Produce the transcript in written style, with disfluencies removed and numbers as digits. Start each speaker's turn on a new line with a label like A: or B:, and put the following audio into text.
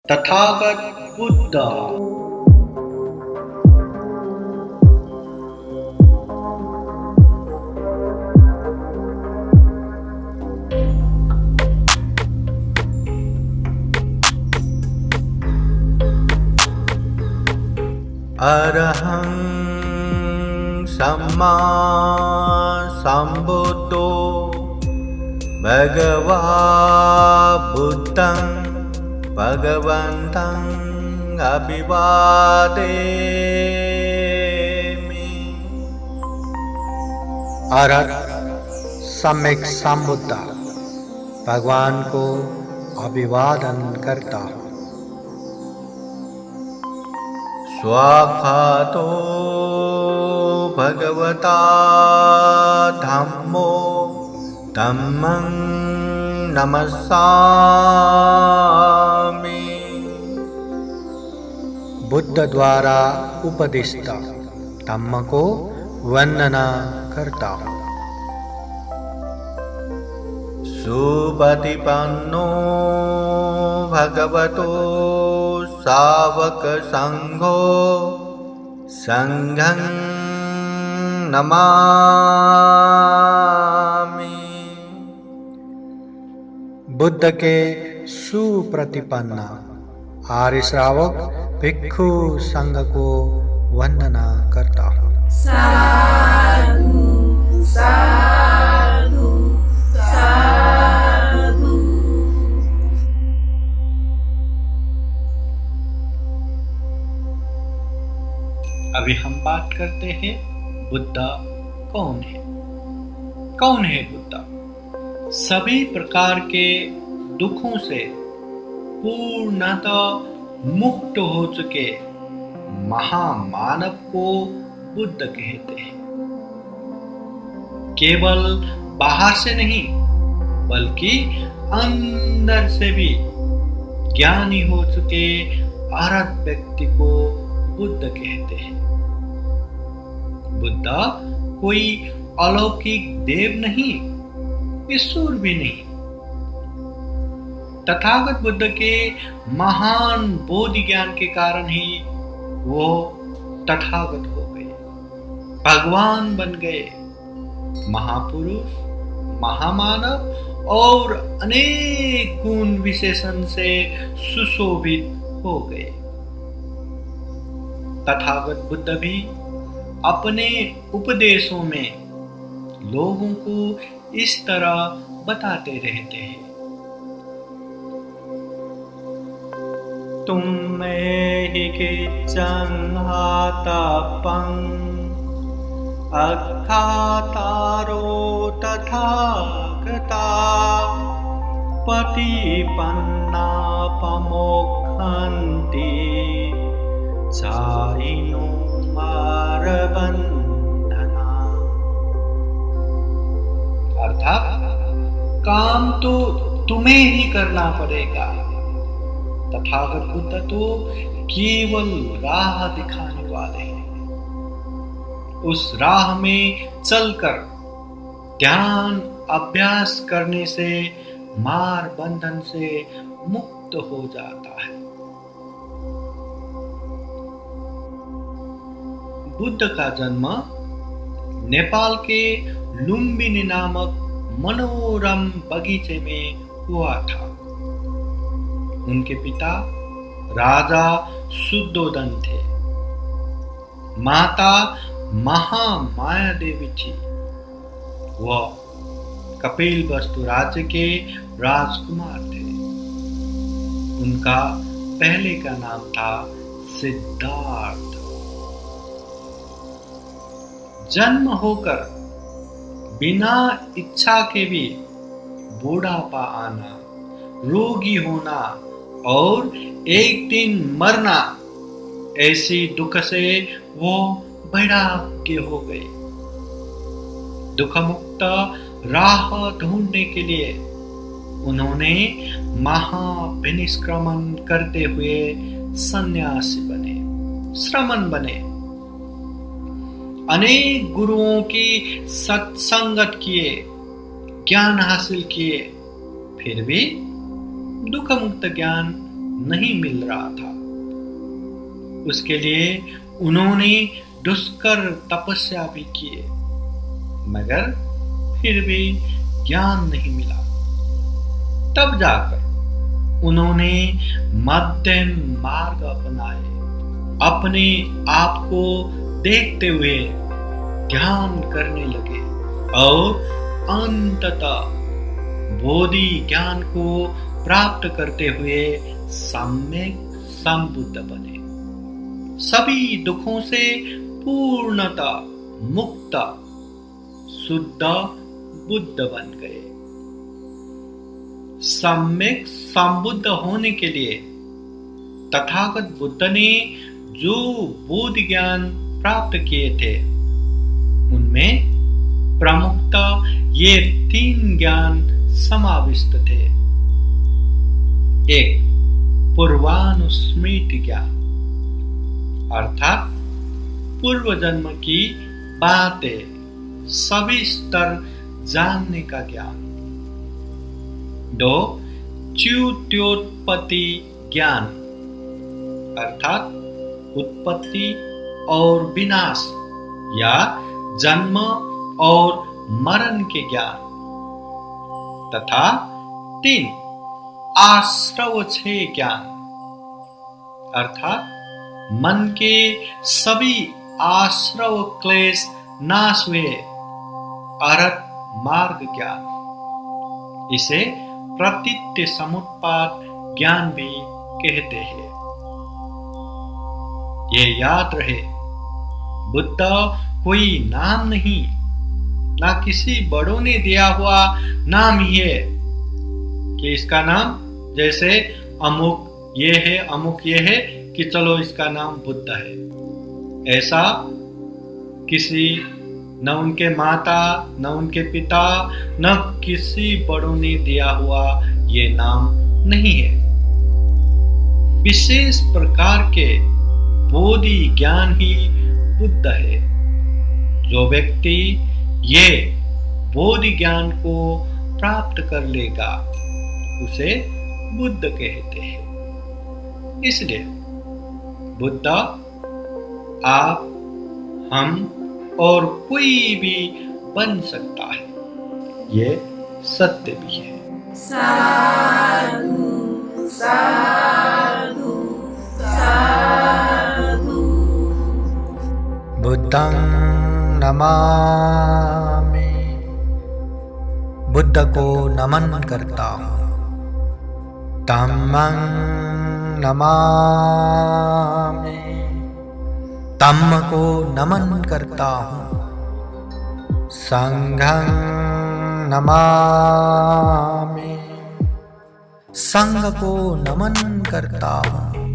A: तथागत बुद्ध।
B: अरहं सम्मा सम्बुद्धो भगवा बुद्धं भगवन्तं अभिवादेमि।
C: अरहत सम्यक संबुद्ध भगवान को अभिवादन करता हूँ।
B: स्वाखातो भगवता धम्मो धम्मं नमस्सामि।
C: बुद्ध द्वारा उपदिष्ट धम्म को वंदना करता हूँ।
B: सुपतिपन्नो भगवतो सावक संघो संघं नमामि।
C: बुद्ध के सुप्रतिपन्न आर्य श्रावक भिक्षु संघ को वंदना करता हूँ।
D: साधु साधु साधु।
A: अभी हम बात करते हैं बुद्ध कौन है। कौन है बुद्ध? सभी प्रकार के दुखों से पूर्णतः मुक्त हो चुके महामानव को बुद्ध कहते हैं। केवल बाहर से नहीं बल्कि अंदर से भी ज्ञानी हो चुके अरहत व्यक्ति को बुद्ध कहते हैं। बुद्ध कोई अलौकिक देव नहीं, ईश्वर भी नहीं। तथागत बुद्ध के महान बोधि ज्ञान के कारण ही वो तथागत हो गए, भगवान बन गए, महापुरुष, महामानव और अनेक गुण विशेषण से सुशोभित हो गए। तथागत बुद्ध भी अपने उपदेशों में लोगों को इस तरह बताते रहते हैं।
B: तुम में ही किच्चं हातापं अख्यातारो तथागता पतिपन्ना पमोक्षन्ति चाइनो मारबन्धना।
A: अर्थात काम तो तुम्हें ही करना पड़ेगा। तथागत बुद्ध तो केवल राह दिखाने वाले हैं। उस राह में चलकर ध्यान अभ्यास करने से मार बंधन से मुक्त हो जाता है। बुद्ध का जन्म नेपाल के लुम्बिनी नामक मनोरम बगीचे में हुआ था। उनके पिता राजा शुद्धोदन थे। माता महामाया देवी थी। वह कपिलवस्तु राज्य के राजकुमार थे। उनका पहले का नाम था सिद्धार्थ। जन्म होकर बिना इच्छा के भी बूढ़ापा आना, रोगी होना और एक दिन मरना, ऐसी दुख से वो वैराग्य हो गए। दुख मुक्त राह ढूंढने के लिए उन्होंने महाविनिष्क्रमण करते हुए सन्यासी बने, श्रमण बने। अनेक गुरुओं की सत्संगत किए, ज्ञान हासिल किए, फिर भी दुख मुक्त ज्ञान नहीं मिल रहा था। उसके लिए उन्होंने दुष्कर तपस्या भी किए, मगर फिर भी ज्ञान नहीं मिला। तब जाकर उन्होंने मध्यम मार्ग अपनाए, अपने आप को देखते हुए ध्यान करने लगे और अंततः बोधि ज्ञान को प्राप्त करते हुए सम्यक संबुद्ध बने। सभी दुखों से पूर्णतः मुक्त शुद्ध बुद्ध बन गए। सम्यक संबुद्ध होने के लिए तथागत बुद्ध ने जो बोधि ज्ञान प्राप्त किए थे, उनमें प्रमुखतः ये 3 ज्ञान समाविष्ट थे। 1. पूर्वानुस्मृति ज्ञान, अर्थात पूर्व जन्म की बातें सविस्तर जानने का ज्ञान। 2. च्युत्योत्पत्ति ज्ञान, अर्थात उत्पत्ति और विनाश या जन्म और मरण के ज्ञान। तथा 3. आश्रवक्षय ज्ञान, अर्थात मन के सभी आश्रव क्लेश नाश हुए अरहत मार्ग ज्ञान। इसे प्रतीत्य समुत्पाद ज्ञान भी कहते हैं। ये याद रहे, बुद्ध कोई नाम नहीं, ना किसी बड़ों ने दिया हुआ नाम ही है कि इसका नाम जैसे अमुक ये है, अमुक ये है कि चलो इसका नाम बुद्ध है। ऐसा किसी न उनके माता, न उनके पिता, न किसी बड़ों ने दिया हुआ ये नाम नहीं है। विशेष प्रकार के बोधि ज्ञान ही बुद्ध है। जो व्यक्ति ये बोधि ज्ञान को प्राप्त कर लेगा, उसे बुद्ध कहते हैं। इसलिए बुद्ध आप, हम और कोई भी बन सकता है, ये सत्य भी है।
D: साधु साधु साधु।
C: बुद्धं नमामि, बुद्ध को नमन करता हूँ। धम्मं नमामि, धम्म को नमन करता हूँ। संघं नमामि, संघ को नमन करता हूँ।